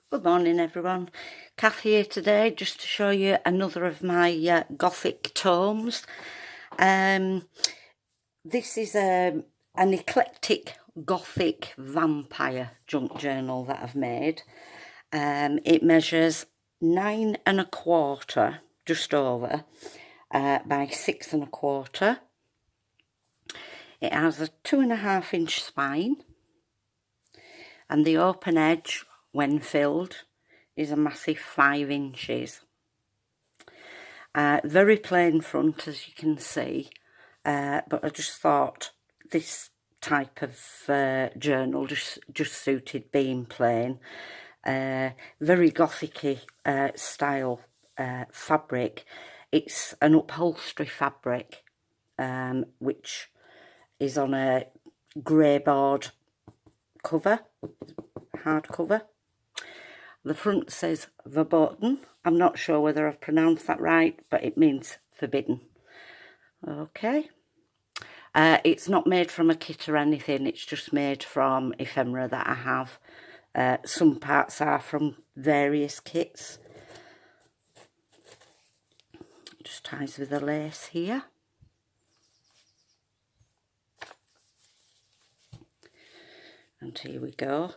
Good morning everyone, Kath here today just to show you another of my Gothic tomes. This is an eclectic Gothic-Vampire junk journal that I've made. It measures 9 1/4, just over, by 6 1/4. It has a 2.5 inch spine, and the open edge, when filled, is a massive 5 inches. Very plain front, as you can see, but I just thought this type of journal just suited being plain. Very gothic-y style fabric. It's an upholstery fabric, which is on a grey board cover, hardcover. The front says verboten. I'm not sure whether I've pronounced that right, but it means forbidden. Okay. It's not made from a kit or anything. It's just made from ephemera that I have. Some parts are from various kits. Just ties with a lace here. And here we go.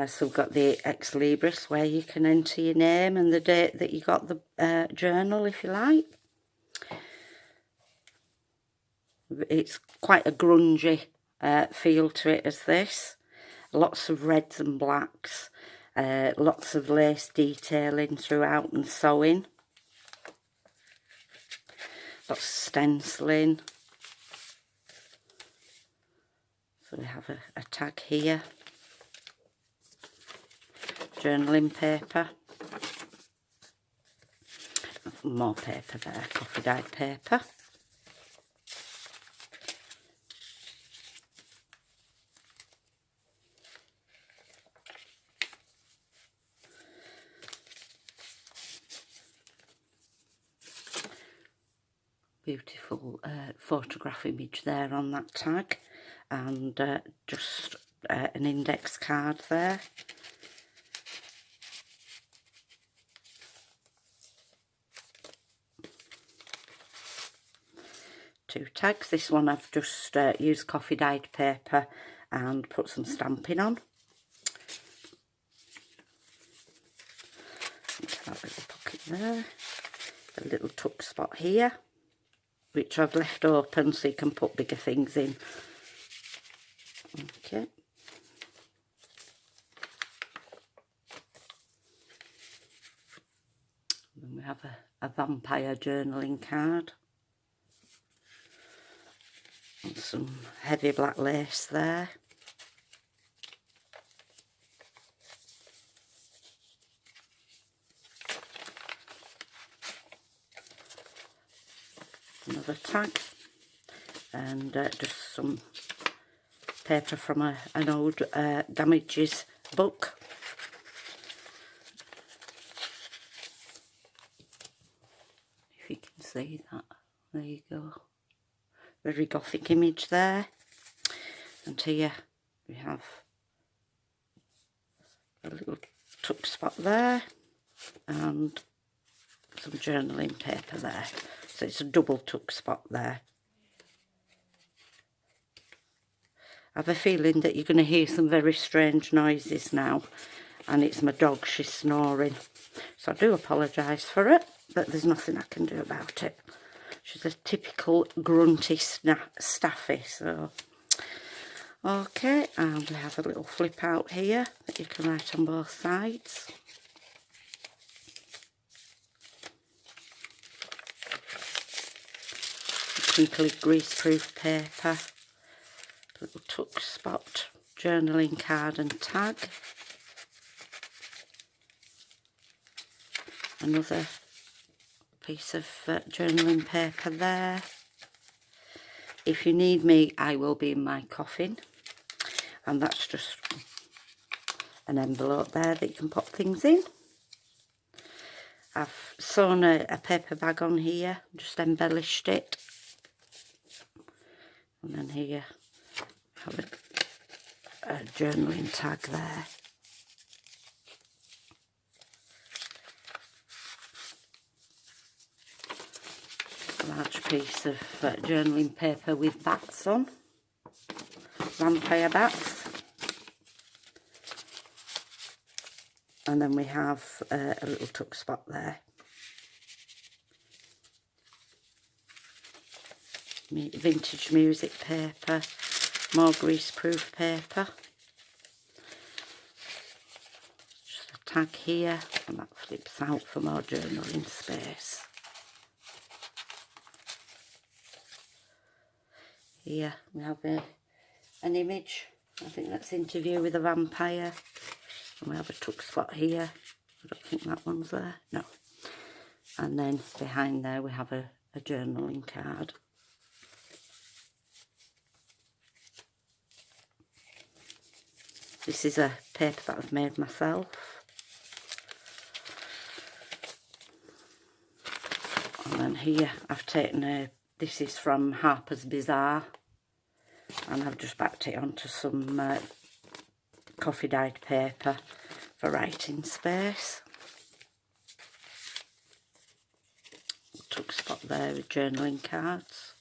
So we've got the ex libris, where you can enter your name and the date that you got the journal, if you like. It's quite a grungy feel to it, as this. Lots of reds and blacks, lots of lace detailing throughout and sewing. Lots of stenciling. So we have a tag here. Journaling paper. More paper there, coffee dyed paper. Beautiful photograph image there on that tag, and just an index card there. Two tags. This one I've just used coffee dyed paper and put some stamping on. That little pocket there, a little tuck spot here, which I've left open so you can put bigger things in. Okay. Then we have a vampire journaling card. And some heavy black lace there. Another tag, and just some paper from an old damages book. If you can see that, there you go. Very gothic image there. And here we have a little tuck spot there, and some journaling paper there. So it's a double tuck spot there. I have a feeling that you're going to hear some very strange noises now, and it's my dog, she's snoring. So I do apologise for it, but there's nothing I can do about it. She's a typical grunty staffy, so. Okay, and we have a little flip out here that you can write on both sides. Crinkly greaseproof paper, little tuck spot, journaling card and tag. Another piece of journaling paper there. If you need me, I will be in my coffin. And that's just an envelope there that you can pop things in. I've sewn a paper bag on here, just embellished it. And then here, have a journaling tag there. large piece of journaling paper with bats on, vampire bats. And then we have a little tuck spot there. Vintage music paper, more greaseproof paper. Just a tag here, and that flips out for more journaling space. Here we have an image, I think that's Interview with a Vampire. And we have a tuck spot here. I don't think that one's there, no. And then behind there we have a journaling card. This is a paper that I've made myself. And then here I've taken this is from Harper's Bazaar, and I've just backed it onto some coffee dyed paper for writing space. Tuck spot there with journaling cards.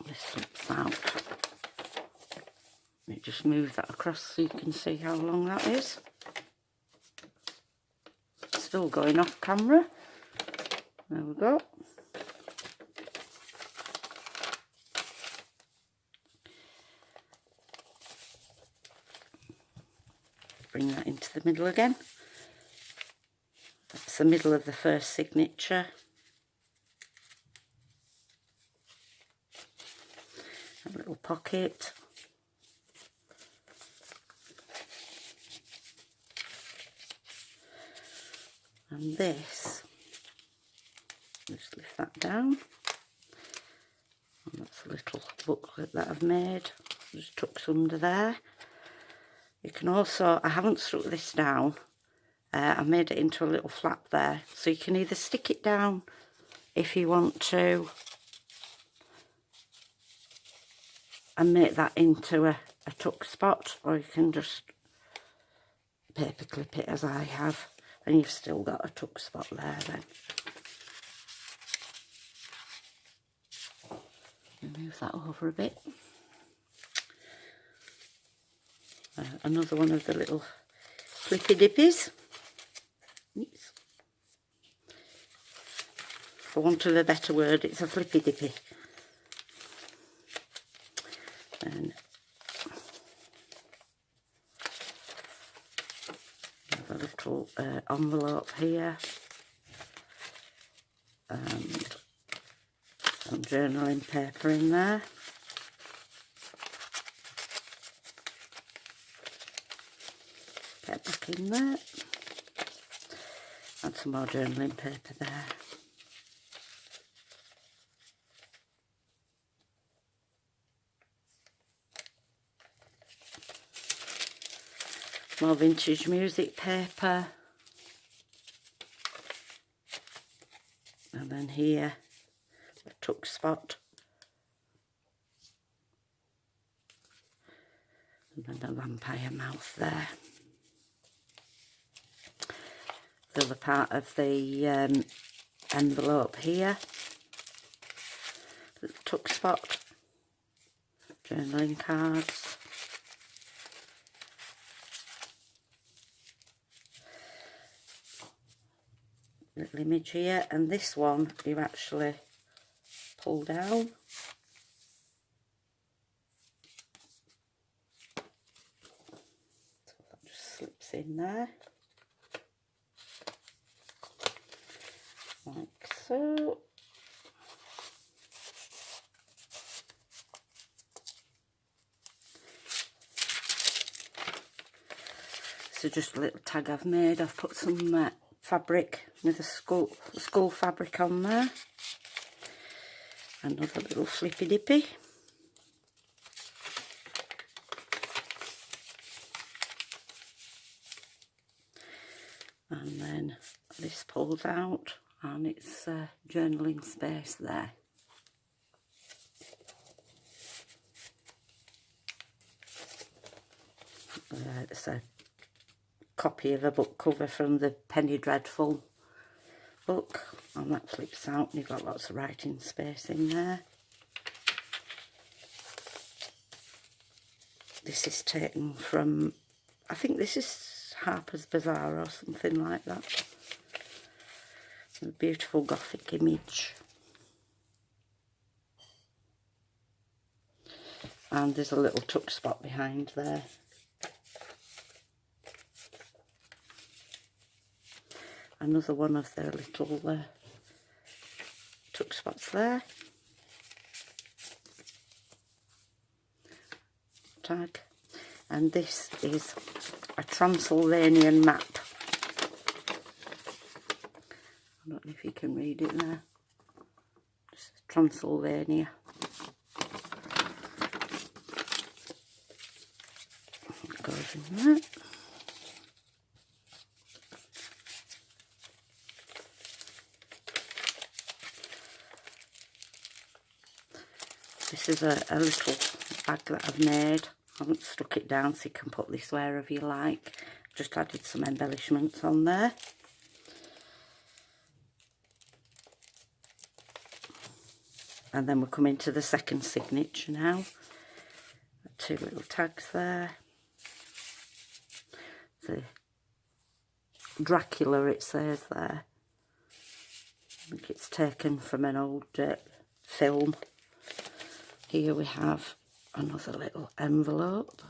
This slips out. Let me just move that across so you can see how long that is. Still going off camera. There we go. Bring that into the middle again. That's the middle of the first signature. A little pocket. And this, just lift that down. And that's a little booklet that I've made. Just tucks under there. You can also, I haven't stuck this down, I made it into a little flap there, so you can either stick it down if you want to and make that into a tuck spot, or you can just paper clip it as I have, and you've still got a tuck spot there then. Move that over a bit. Another one of the little flippy dippies. Oops. For want of a better word, it's a flippy dippy. And have a little envelope here, and some journaling paper in there. Get back in there, and some more journaling paper there. More vintage music paper, and then here a tuck spot, and then a vampire mouth there. The other part of the envelope here, the tuck spot, journaling cards, little image here, and this one you actually pull down. So that just slips in there. Like so. So just a little tag I've made. I've put some fabric with a skull fabric on there. Another little flippy dippy. And then this pulls out, and it's journaling space there. It's a copy of a book cover from the Penny Dreadful book, and that flips out and you've got lots of writing space in there. This is taken from, I think this is Harper's Bazaar or something like that. A beautiful Gothic image. And there's a little tuck spot behind there. Another one of their little tuck spots there. Tag. And this is a Transylvanian map. I don't know if you can read it there. Just Transylvania. It goes in there. This is a little bag that I've made. I haven't stuck it down, so you can put this wherever you like. Just added some embellishments on there. And then we're coming to the second signature now. Two little tags there. The Dracula, it says there. I think it's taken from an old film. Here we have another little envelope.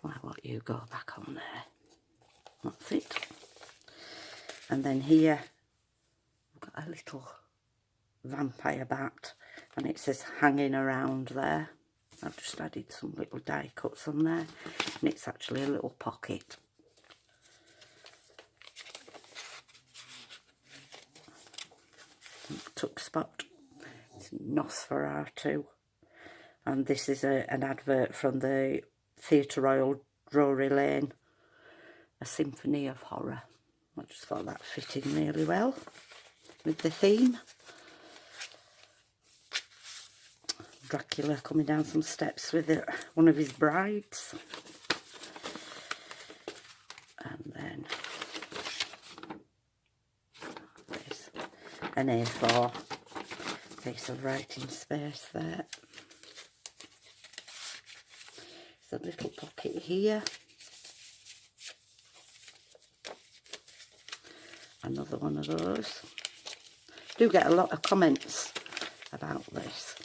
Why won't you go back on there? That's it. And then here we've got a little vampire bat, and it says hanging around there. I've just added some little die cuts on there, and it's actually a little pocket. Tuck spot. It's Nosferatu, and this is an advert from the Theatre Royal, Drury Lane, A Symphony of Horror. I just thought that fit in really well with the theme. Dracula coming down some steps with one of his brides. And then there's an A4 piece of writing space there. There's a little pocket here. Another one of those. Do get a lot of comments about this.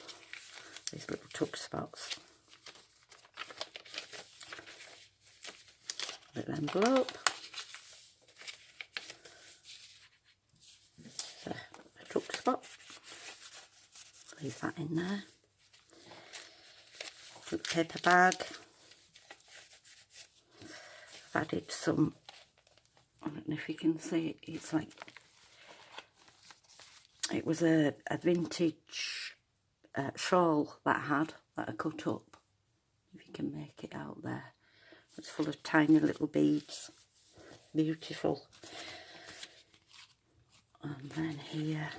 These little tuck spots. Little envelope. So, a tuck spot. Leave that in there. Little paper bag. I've added some, I don't know if you can see it, it's like, it was a vintage shawl that I cut up, if you can make it out there. It's full of tiny little beads, beautiful. And then here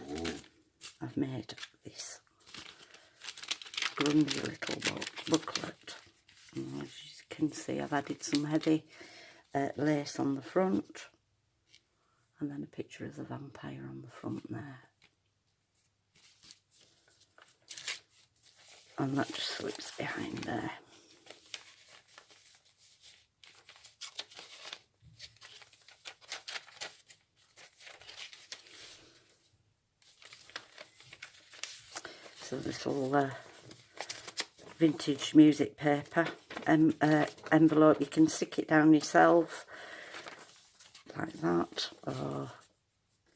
I've made this grungy little booklet. And as you can see, I've added some heavy lace on the front, and then a picture of the vampire on the front there. And that just slips behind there. So little vintage music paper envelope. You can stick it down yourself like that, or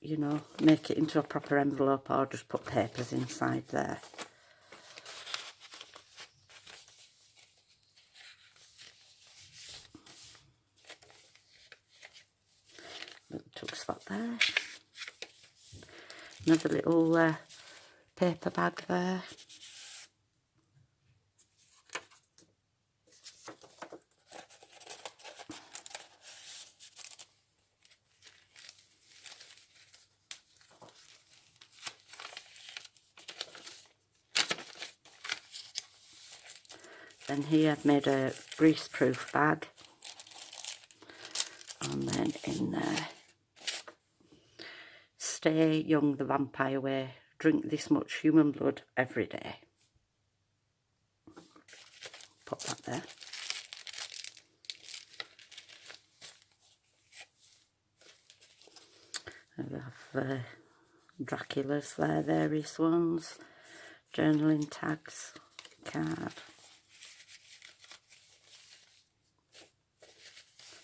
you know, make it into a proper envelope, or just put papers inside there. Little tuck spot there. Another little paper bag there. Then here I've made a greaseproof bag, and then in there, stay young the vampire way, drink this much human blood every day. Put that there. And we have Dracula's there, various ones, journaling tags, card.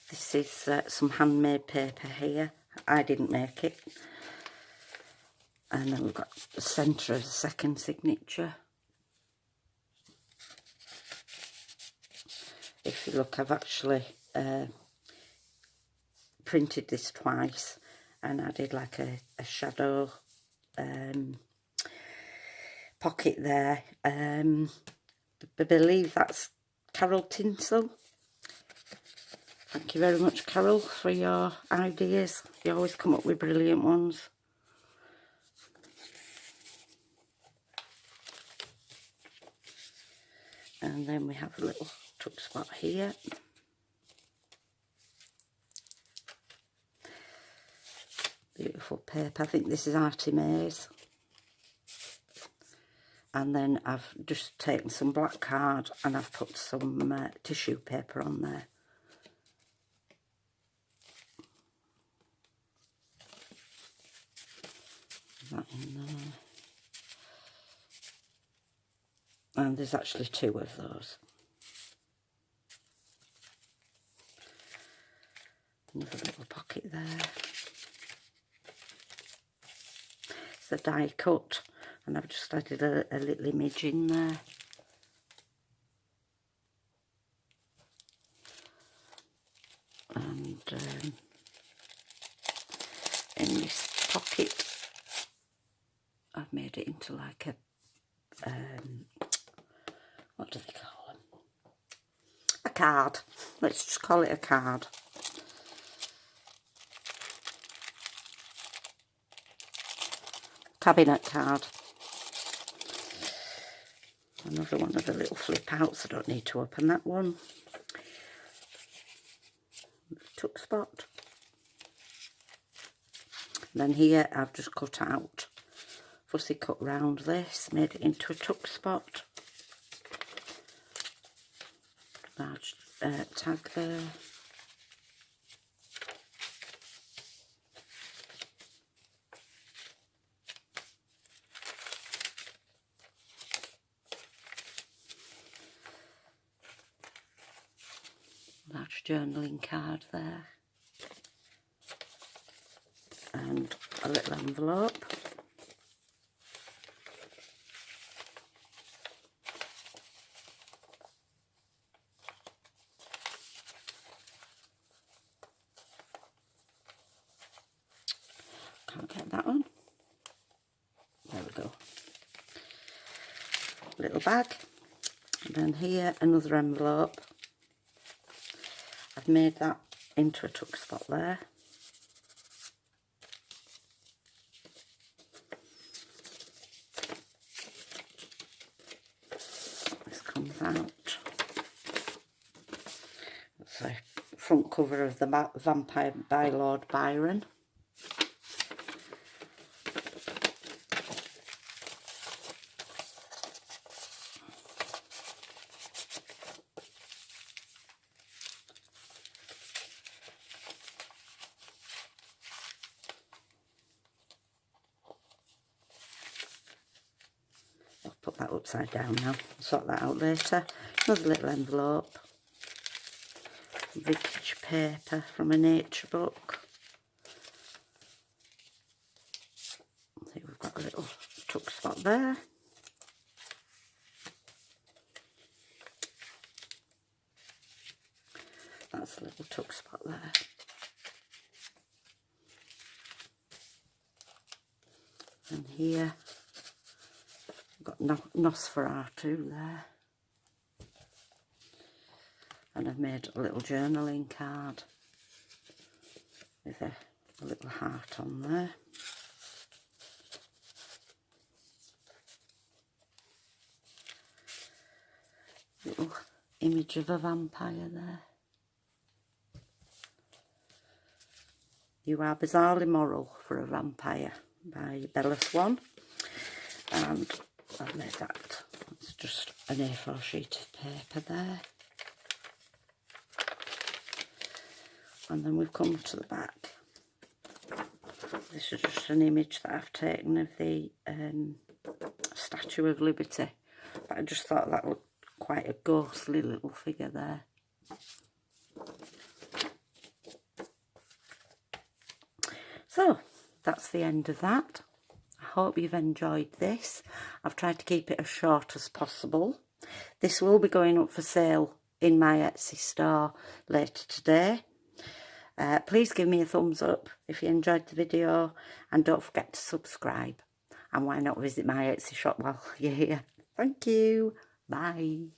This is some handmade paper here. I didn't make it. And then we've got the centre as a second signature. If you look, I've actually printed this twice and added like a shadow pocket there. I believe that's Carol Tinsel. Thank you very much, Carol, for your ideas. You always come up with brilliant ones. And then we have a little tuck spot here. Beautiful paper. I think this is Artemis. And then I've just taken some black card and I've put some tissue paper on there. That in there. And there's actually 2 of those. Another little pocket there. It's a die cut, and I've just added a little image in there. And in this pocket, I've made it into like a what do they call them? A card. Let's just call it a card. Cabinet card. Another one of the little flip outs. I don't need to open that one. Tuck spot. And then here I've just cut out, fussy cut round this, made it into a tuck spot. Large tag there. Large journaling card there. And a little envelope. Can't get that on. There we go. Little bag. And then here another envelope. I've made that into a tuck spot there. This comes out. It's the front cover of the Vampire by Lord Byron. Put that upside down now, sort that out later. Another little envelope, vintage paper from a nature book. I think we've got a little tuck spot there. That's a little tuck spot there. And here got Nosferatu there, and I've made a little journaling card with a little heart on there. Little image of a vampire there. You Are Bizarrely Moral for a Vampire by Bella Swan. And I've made that. It's just an A4 sheet of paper there. And then we've come to the back. This is just an image that I've taken of the Statue of Liberty. But I just thought that looked quite a ghostly little figure there. So, that's the end of that. I hope you've enjoyed this. I've tried to keep it as short as possible. This will be going up for sale in my Etsy store later today. Please give me a thumbs up if you enjoyed the video, and don't forget to subscribe. And why not visit my Etsy shop while you're here. Thank you. Bye.